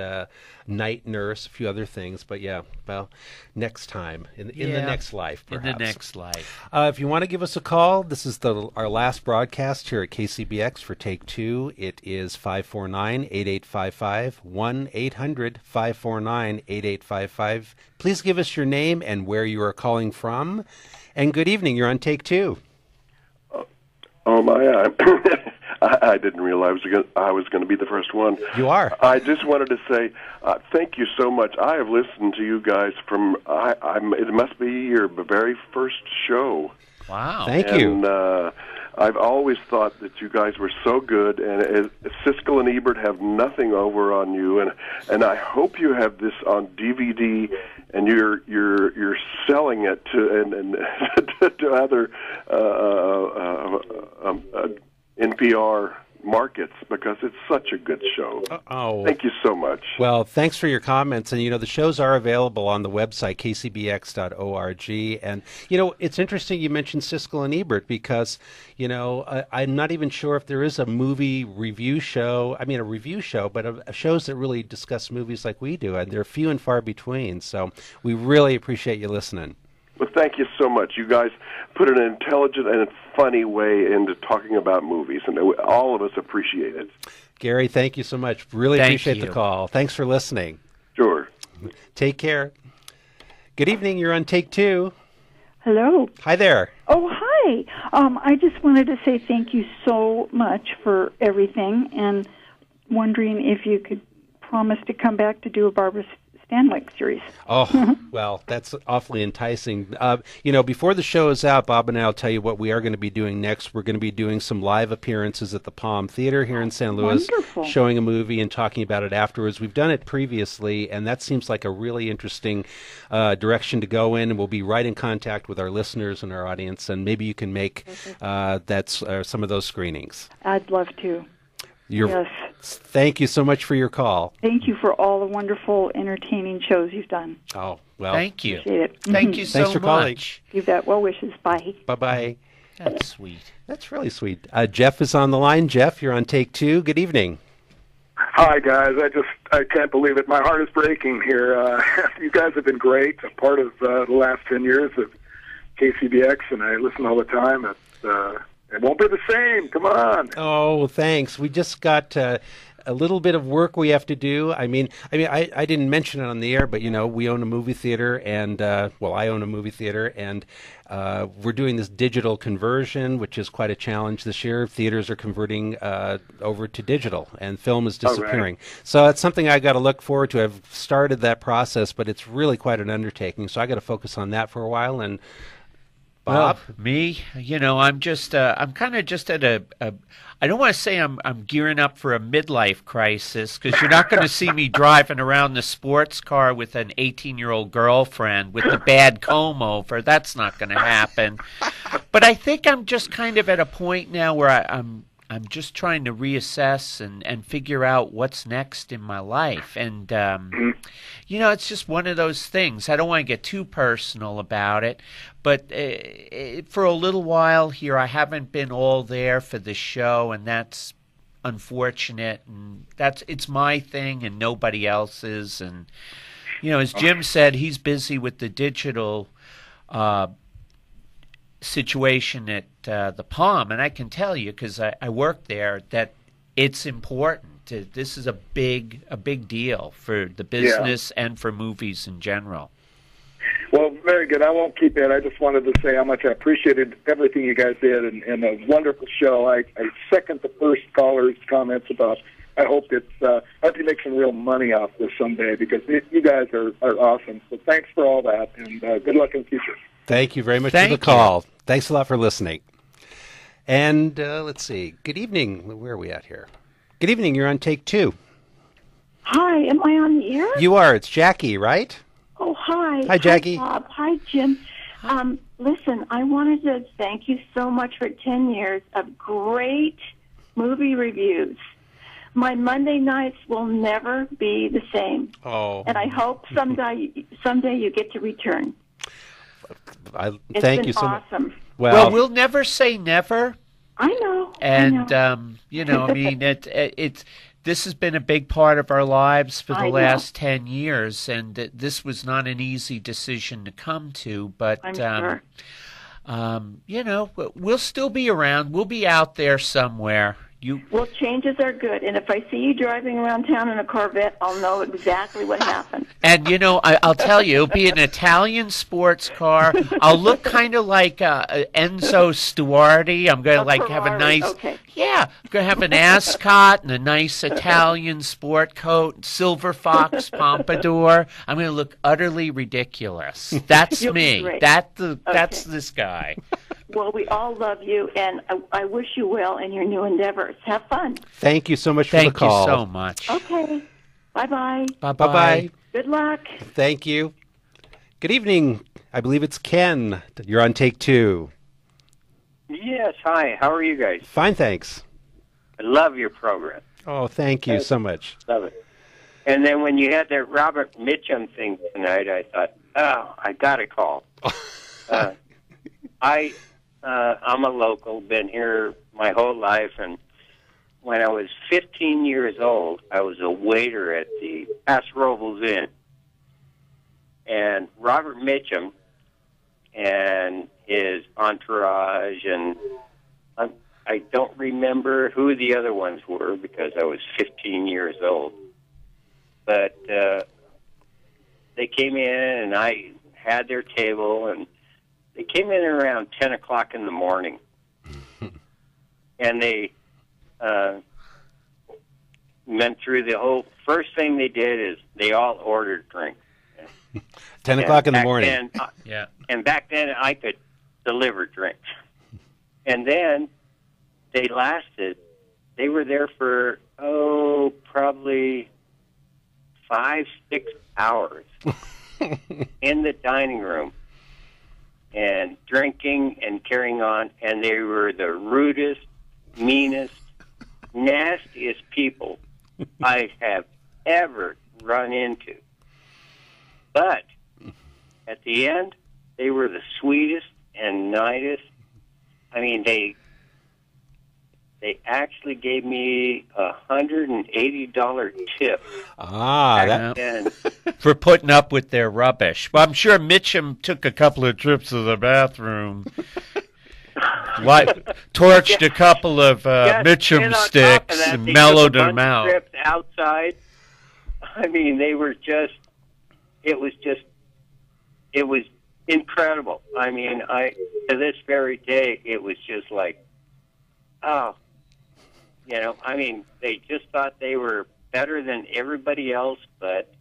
Night Nurse, a few other things. But, yeah, well, next time, in the next life, perhaps. In the next life. If you want to give us a call, this is our last broadcast here at KCBX for Take Two. It is 549-8855, 1-800-549-8855. Please give us your name and where you are calling from. And good evening. You're on Take Two. Oh, my. I didn't realize I was going to be the first one. You are. I just wanted to say thank you so much. I have listened to you guys from, it must be your very first show. Wow. Thank you. And I've always thought that you guys were so good, and Siskel and Ebert have nothing over on you, and I hope you have this on DVD, and you're selling it to to other NPR markets, because it's such a good show. Thank you so much. Well, thanks for your comments. And, the shows are available on the website, kcbx.org. And, it's interesting you mentioned Siskel and Ebert because, I'm not even sure if there is a movie review show. I mean, a review show, but shows that really discuss movies like we do. And they're few and far between. So we really appreciate you listening. Well, thank you so much. You guys put an intelligent and funny way into talking about movies, and all of us appreciate it. Gary, thank you so much. Really appreciate the call. Thanks for listening. Sure. Take care. Good evening. You're on Take Two. Hello. Hi there. Oh, hi. I just wanted to say thank you so much for everything, and wondering if you could promise to come back to do a Barbara Stanwyck series. Oh, well, that's awfully enticing. Before the show is out, Bob and I will tell you what we are going to be doing next. We're going to be doing some live appearances at the Palm Theater here in San Louis, Wonderful. showing a movie and talking about it afterwards. We've done it previously, and that seems like a really interesting direction to go in, and we'll be right in contact with our listeners and our audience, and maybe you can make some of those screenings. I'd love to. Yes. Thank you so much for your call. Thank you for all the wonderful, entertaining shows you've done. Oh, well. Thank you. Appreciate it. Thank you so Thanks for calling. much. You bet. Well wishes. Bye. Bye-bye. That's sweet. That's really sweet. Jeff is on the line. Jeff, you're on Take Two. Good evening. Hi, guys. I can't believe it. My heart is breaking here. You guys have been great. A part of the last 10 years of KCBX, and I listen all the time. It won't be the same. Come on. Oh, thanks. We just got a little bit of work we have to do. I didn't mention it on the air, but we own a movie theater, and I own a movie theater, and we're doing this digital conversion, which is quite a challenge this year. Theaters are converting over to digital, and film is disappearing. So it's something I got to look forward to. I've started that process, but it's really quite an undertaking. So I got to focus on that for a while. And Bob? Well, me, I'm just, I'm kind of just at I don't want to say I'm gearing up for a midlife crisis, because you're not going to see me driving around the sports car with an 18-year-old girlfriend with the bad comb over. That's not going to happen. But I think I'm just kind of at a point now where I'm just trying to reassess and figure out what's next in my life. And, it's just one of those things. I don't want to get too personal about it, but for a little while here, I haven't been all there for the show, and that's unfortunate. And it's my thing and nobody else's. And, as Jim said, he's busy with the digital situation at the Palm, and I can tell you, because I work there, that it's important. This is a big deal for the business and for movies in general. Well, very good. I won't keep it. I just wanted to say how much I appreciated everything you guys did, and a wonderful show. I second the first caller's comments about I hope you make some real money off this someday, because you guys are awesome. So thanks for all that, and good luck in the future. Thank you very much for the call. Thanks a lot for listening. And let's see. Good evening. Where are we at here? Good evening. You're on Take Two. Hi. Am I on the air? You are. It's Jackie, right? Oh, hi. Hi, Jackie. Hi, Bob. Hi, Jim. Listen, I wanted to thank you so much for 10 years of great movie reviews. My Monday nights will never be the same. Oh. And I hope someday you get to return. Thank you so much. Awesome. Well, we'll never say never. I know. And this has been a big part of our lives for the last 10 years, and this was not an easy decision to come to. But I'm sure. We'll still be around. We'll be out there somewhere. Well, changes are good, and if I see you driving around town in a Corvette, I'll know exactly what happened. And, I'll tell you, it'll be an Italian sports car. I'll look kind of like Enzo Stuardi. I'm going to have a nice... Okay. Yeah, I'm going to have an ascot and a nice Italian sport coat, silver fox pompadour. I'm going to look utterly ridiculous. That's You'll me. be great. That's this guy. Well, we all love you, and I wish you well in your new endeavors. Have fun. Thank you so much for the call. Thank you so much. Okay. Bye-bye. Bye-bye. Good luck. Thank you. Good evening. I believe it's Ken. You're on Take Two. Yes, hi. How are you guys? Fine, thanks. I love your program. Oh, thank you so much. Love it. And then when you had that Robert Mitchum thing tonight, I thought, I got to call. I'm a local, been here my whole life, and when I was 15 years old, I was a waiter at the Paso Robles Inn. And Robert Mitchum and his entourage, and I don't remember who the other ones were because I was 15 years old. But they came in, and I had their table, and they came in around 10 o'clock in the morning. And they went through the whole... First thing they did is they all ordered drinks. 10 o'clock in the morning. Yeah. And back then, I could deliver drinks. And then they lasted. They were there for, probably 5-6 hours in the dining room and drinking and carrying on. And they were the rudest, meanest, nastiest people I have ever run into. But at the end, they were the sweetest and nicest. I mean, they actually gave me $180 tip. For putting up with their rubbish. Well, I'm sure Mitchum took a couple of trips to the bathroom. Torched a couple of Mitchum sticks and mellowed them out. Trips outside. I mean, they were just. It was incredible. I mean, to this very day, it was just like, I mean, they just thought they were better than everybody else, but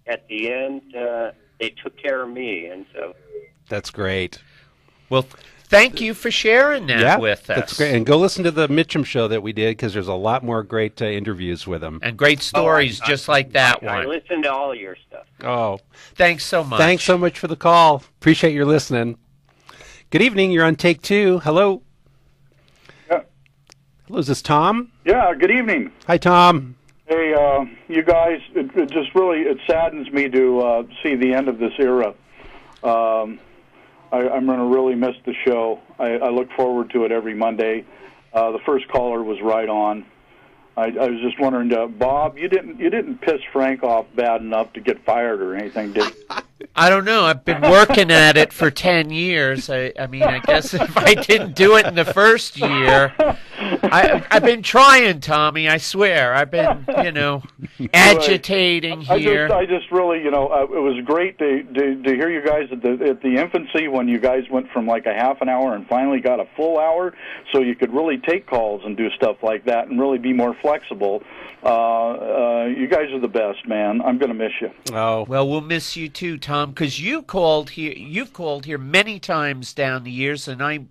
at the end, they took care of me, and so. That's great. Well, thank you for sharing that with us. That's great. And go listen to the Mitchum show that we did, because there's a lot more great interviews with him. And great stories just like that one. I listened to all of your stuff. Oh. Thanks so much. Thanks so much for the call. Appreciate your listening. Good evening. You're on Take Two. Hello. Yeah. Hello, is this Tom? Yeah, good evening. Hi, Tom. Hey, you guys, it just really, it saddens me to see the end of this era. I'm going to really miss the show. I look forward to it every Monday. The first caller was right on. I was just wondering, Bob, you didn't piss Frank off bad enough to get fired or anything, did you? I don't know. I've been working at it for 10 years. I mean, I guess if I didn't do it in the first year, I've been trying, Tommy. I swear. I've been, agitating here. I just really, it was great to hear you guys at the infancy when you guys went from like a half an hour and finally got a full hour, so you could really take calls and do stuff like that and really be more flexible. You guys are the best, man. I'm going to miss you. Oh, well, we'll miss you too, Tom, because you've called here many times down the years, and I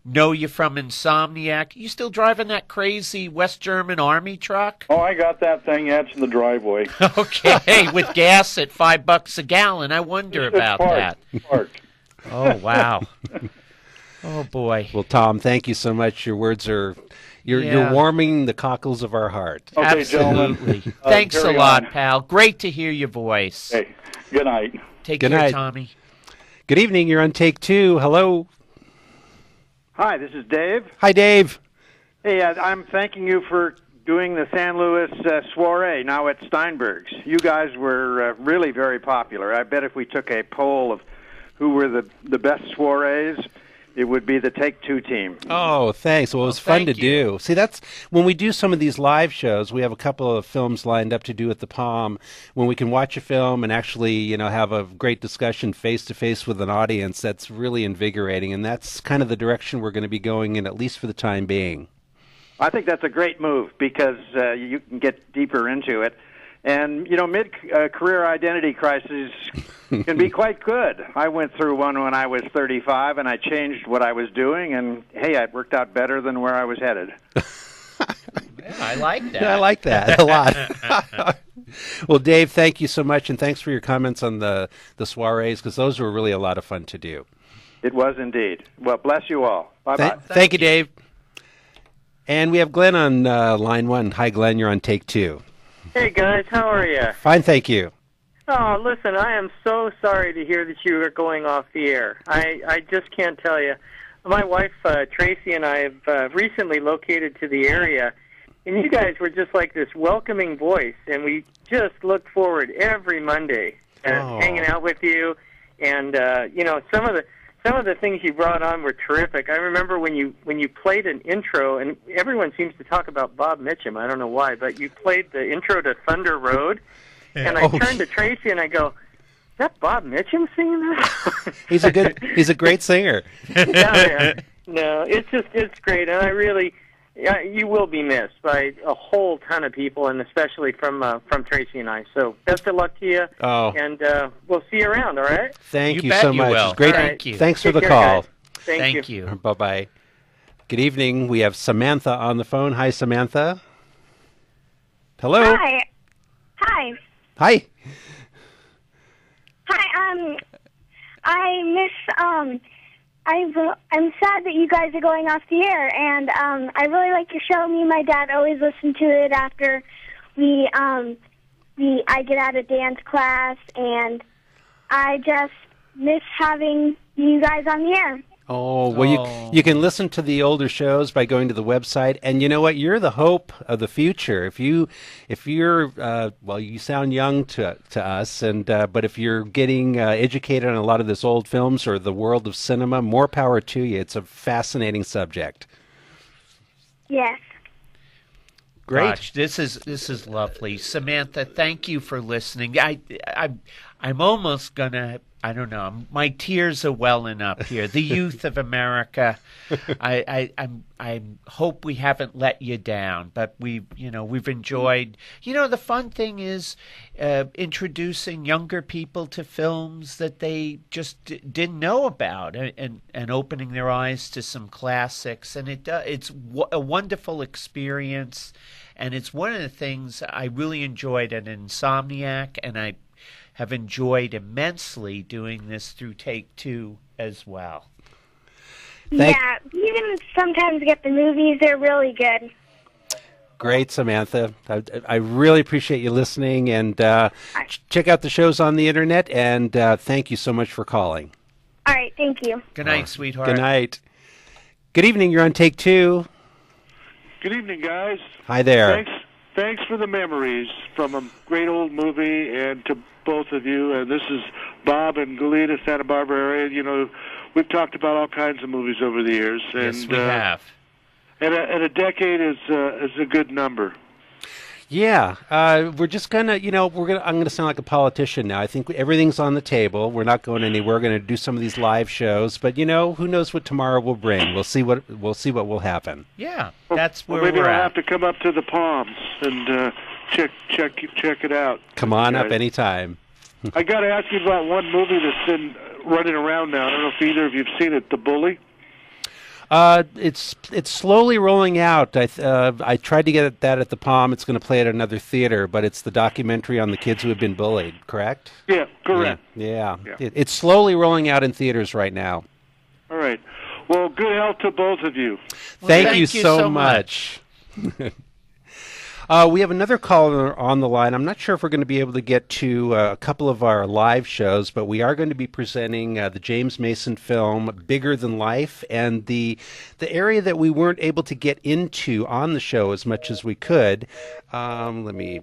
know you from Insomniac. You still driving that crazy West German Army truck? Oh, I got that thing. Yeah, it's in the driveway. Okay, with gas at $5 a gallon. I wonder about that. Parked. Oh, wow. Oh, boy. Well, Tom, thank you so much. Your words are... You're warming the cockles of our heart. Okay, absolutely. Gentlemen. Thanks a lot, pal. Great to hear your voice. Hey, good night. Take care, Tommy. Good evening. You're on Take Two. Hello. Hi, this is Dave. Hi, Dave. Hey, I'm thanking you for doing the San Luis soiree now at Steinberg's. You guys were really very popular. I bet if we took a poll of who were the best soirees, it would be the Take Two team. Oh, thanks. Well, it was fun to do. See, that's when we do some of these live shows, we have a couple of films lined up to do at the Palm, when we can watch a film and actually, have a great discussion face-to-face with an audience. That's really invigorating, and that's kind of the direction we're going to be going in, at least for the time being. I think that's a great move because you can get deeper into it. And, mid-career identity crises can be quite good. I went through one when I was 35, and I changed what I was doing, and, hey, it worked out better than where I was headed. I like that. Yeah, I like that a lot. Well, Dave, thank you so much, and thanks for your comments on the soirees, because those were really a lot of fun to do. It was indeed. Well, bless you all. Bye-bye. Thank you, Dave. And we have Glenn on line one. Hi, Glenn. You're on Take Two. Hey, guys. How are you? Fine, thank you. Oh, listen, I am so sorry to hear that you are going off the air. I just can't tell you. My wife, Tracy, and I have recently located to the area, and you guys were just like this welcoming voice, and we just look forward every Monday hanging out with you. And, some of some of the things you brought on were terrific. I remember when you played an intro, and everyone seems to talk about Bob Mitchum. I don't know why, but you played the intro to Thunder Road, and I turned to Tracy and I go, "Is that Bob Mitchum singing that?" He's a great singer. No, it's great, and I really, you will be missed by a whole ton of people, and especially from Tracy and I. So best of luck to you, and we'll see you around. All right? Thank you so much. It's great. Thank you. Thanks for Take the care, call. guys. Thank you. Bye-bye. Good evening. We have Samantha on the phone. Hi, Samantha. Hello. Hi. Hi. Hi. Hi. I miss. I'm sad that you guys are going off the air, and I really like your show. Me and my dad always listen to it after I get out of dance class, and I just miss having you guys on the air. Oh, well, you can listen to the older shows by going to the website, and you know what? You're the hope of the future. If you're well, you sound young to us, and but if you're getting educated on a lot of this old films or the world of cinema, more power to you. It's a fascinating subject. Yes. Great. Gosh, this is lovely, Samantha. Thank you for listening. I'm almost gonna. I don't know. My tears are welling up here. The youth of America. I hope we haven't let you down, but we've enjoyed. The fun thing is introducing younger people to films that they just didn't know about, and opening their eyes to some classics. And it's a wonderful experience, and it's one of the things I really enjoyed at Insomniac, and I have enjoyed immensely doing this through Take Two as well. Yeah, even sometimes get the movies. They're really good. Great, Samantha. I really appreciate you listening, and check out the shows on the internet, and thank you so much for calling. All right, thank you. Good night, sweetheart. Good night. Good evening. You're on Take Two. Good evening, guys. Hi there. Thanks for the memories from a great old movie, and to both of you. And this is Bob in Goleta, Santa Barbara area. We've talked about all kinds of movies over the years. And, yes, we have. And a decade is a good number. Yeah, we're just gonna, I'm gonna sound like a politician now. I think everything's on the table. We're not going anywhere. We're gonna do some of these live shows, but who knows what tomorrow will bring? We'll see what will happen. Yeah, that's where maybe we're I'll at. have to come up to the Palms and check it out. Come on up anytime. I got to ask you about one movie that's been running around now. I don't know if either of you've seen it, The Bully. It's slowly rolling out. I tried to get that at the Palm. It's going to play at another theater, but it's the documentary on the kids who have been bullied. Correct? Yeah, correct. Yeah. It's slowly rolling out in theaters right now. All right. Well, good health to both of you. Thank you so much. We have another caller on the line. I'm not sure if we're going to be able to get to a couple of our live shows, but we are going to be presenting the James Mason film Bigger Than Life, and the area that we weren't able to get into on the show as much as we could. Let me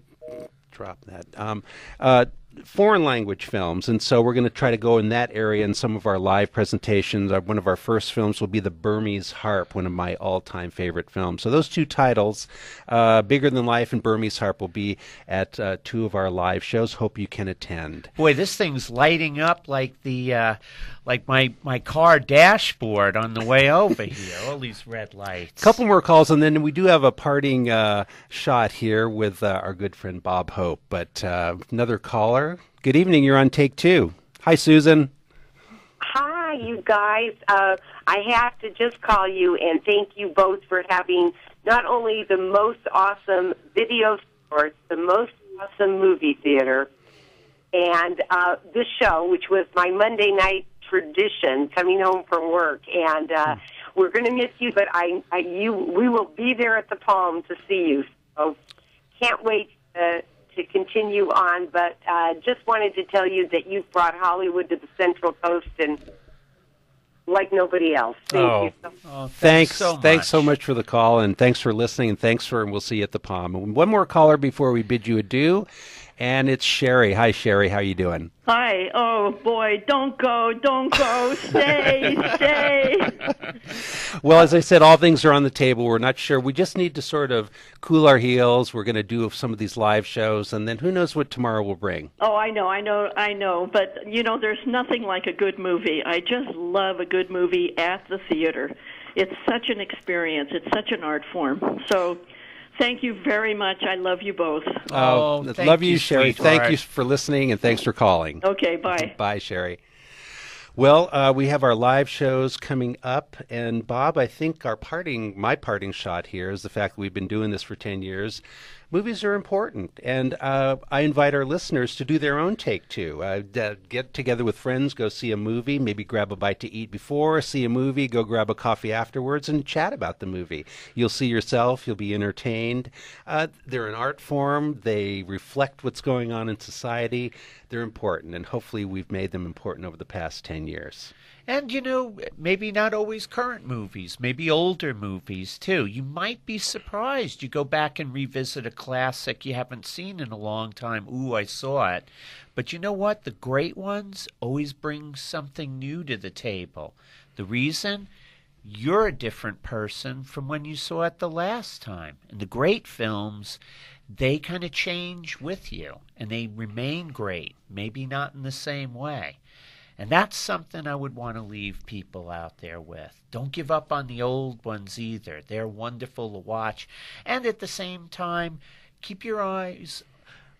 drop that. Foreign language films, and so we're going to try to go in that area in some of our live presentations. One of our first films will be The Burmese Harp, one of my all-time favorite films. So those two titles, Bigger Than Life and Burmese Harp, will be at two of our live shows. Hope you can attend. Boy, this thing's lighting up like the like my car dashboard on the way over here. All these red lights. Couple more calls, and then we do have a parting shot here with our good friend Bob Hope. But another caller. Good evening. You're on Take Two. Hi, Susan. Hi, you guys. I have to just call you and thank you both for having not only the most awesome video stores, the most awesome movie theater, and this show, which was my Monday night tradition, coming home from work. And we're going to miss you, but we will be there at the Palm to see you. So can't wait to continue on, but just wanted to tell you that you've brought Hollywood to the Central Coast and like nobody else. Thank you so much. Thanks so much for the call, and thanks for listening, and we'll see you at the Palm. And one more caller before we bid you adieu, And it's Sherry. Hi, Sherry. How you doing? Hi. Oh, boy. Don't go. Don't go. Stay. Stay. Well, as I said, all things are on the table. We're not sure. We just need to sort of cool our heels. We're going to do some of these live shows, and then who knows what tomorrow will bring. Oh, I know. But, there's nothing like a good movie. I just love a good movie at the theater. It's such an experience. It's such an art form. So thank you very much. I love you both. Love you, Sherry. Thank you for listening, and thanks for calling. Okay, bye. Bye, Sherry. Well, we have our live shows coming up, and Bob, I think my parting shot here is the fact that we've been doing this for 10 years. Movies are important, and I invite our listeners to do their own take, too. Get together with friends, go see a movie, maybe grab a bite to eat before, see a movie, go grab a coffee afterwards, and chat about the movie. You'll see yourself, you'll be entertained. They're an art form, they reflect what's going on in society. They're important, and hopefully we've made them important over the past 10 years. And, maybe not always current movies, maybe older movies, too. You might be surprised. You go back and revisit a classic you haven't seen in a long time. Ooh, I saw it. But you know what? The great ones always bring something new to the table. The reason? You're a different person from when you saw it the last time. And the great films, they kind of change with you, and they remain great, maybe not in the same way. And that's something I would want to leave people out there with. Don't give up on the old ones either. They're wonderful to watch. And at the same time, keep your eyes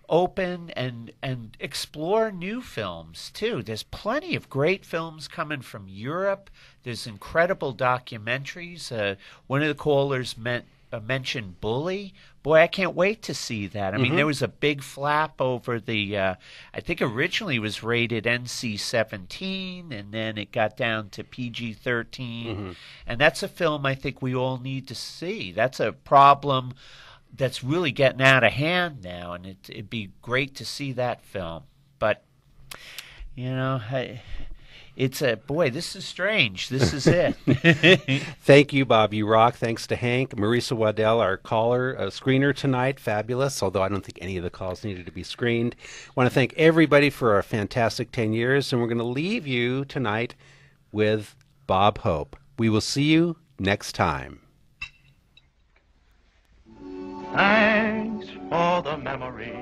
open and explore new films, too. There's plenty of great films coming from Europe. There's incredible documentaries. One of the callers mentioned Bully. Boy, I can't wait to see that. I mean, there was a big flap over the, I think originally it was rated NC-17, and then it got down to PG-13. And that's a film I think we all need to see. That's a problem that's really getting out of hand now, and it'd be great to see that film. But, boy, this is strange. This is it. Thank you, Bob. You rock. Thanks to Hank. Marisa Waddell, our caller, screener tonight. Fabulous, although I don't think any of the calls needed to be screened. I want to thank everybody for a fantastic 10 years, and we're going to leave you tonight with Bob Hope. We will see you next time. Thanks for the memory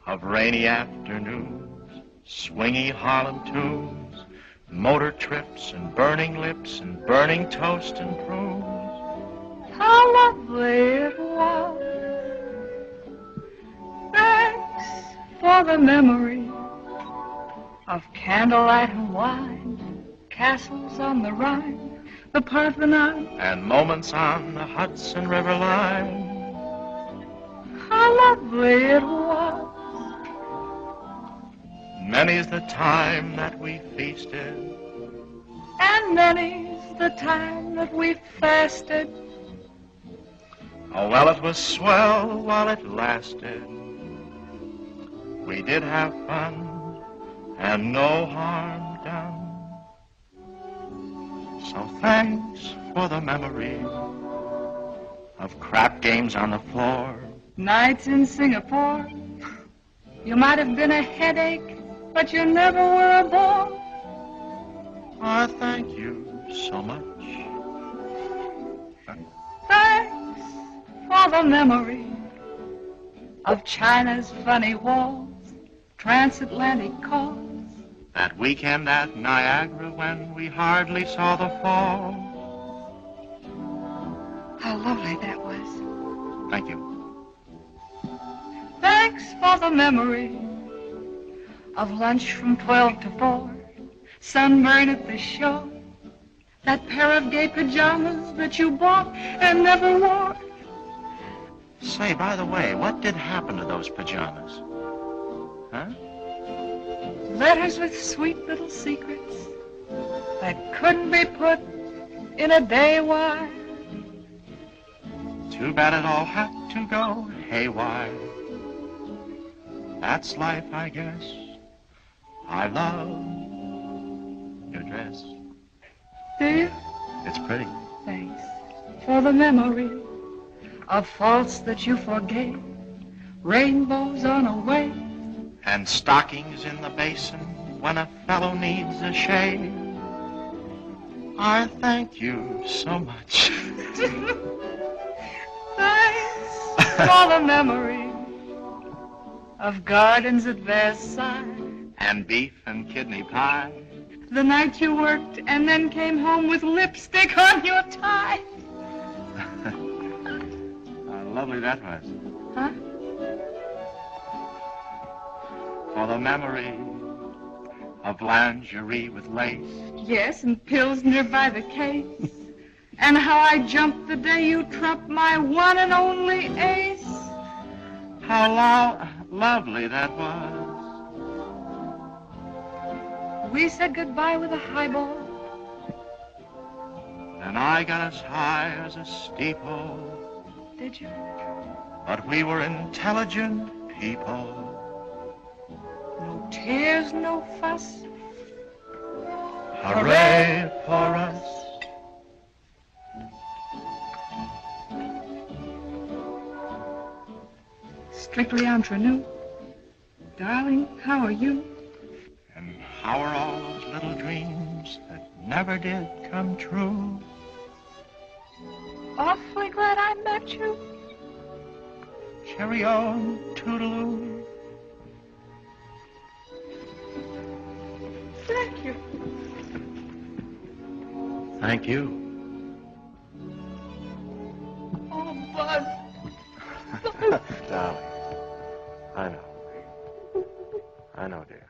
of rainy afternoons, swingy Harlem tunes, motor trips and burning lips and burning toast and prunes. How lovely it was. Thanks for the memory of candlelight and wine, castles on the Rhine, the Parthenon, and moments on the Hudson River line. How lovely it was. Many's the time that we feasted, And many's the time that we fasted. oh well, it was swell while it lasted. We did have fun and no harm done. So thanks for the memory of crap games on the floor, Nights in Singapore. You might have been a headache, but you never were a bore. Thank you so much. Thanks for the memory of China's funny walls, transatlantic calls. That weekend at Niagara when we hardly saw the fall. How lovely that was. Thank you. Thanks for the memory of lunch from 12 to 4, sunburn at the shore, that pair of gay pajamas that you bought and never wore. Say, by the way, what did happen to those pajamas? Huh? Letters with sweet little secrets that couldn't be put in a day wire. Too bad it all had to go haywire. That's life, I guess. I love your dress. Do you? It's pretty. Thanks for the memory of faults that you forgave, rainbows on a wave, and stockings in the basin when a fellow needs a shave. I thank you so much. Thanks for the memory of gardens at Versailles, And beef and kidney pie. the night you worked and then came home with lipstick on your tie. How lovely that was. Huh? For the memory of lingerie with lace. Yes, and Pilsner by the case. And how I jumped the day you trumped my one and only ace. How lovely that was. We said goodbye with a highball. Then I got as high as a steeple. Did you? But we were intelligent people. No tears, no fuss. Hooray for us. Strictly entre nous. Darling, how are you? And how are all those little dreams that never did come true? Awfully glad I met you. Cheerio, toodaloo. Thank you. Thank you. Oh, Bud. Darling, I know. I know, dear.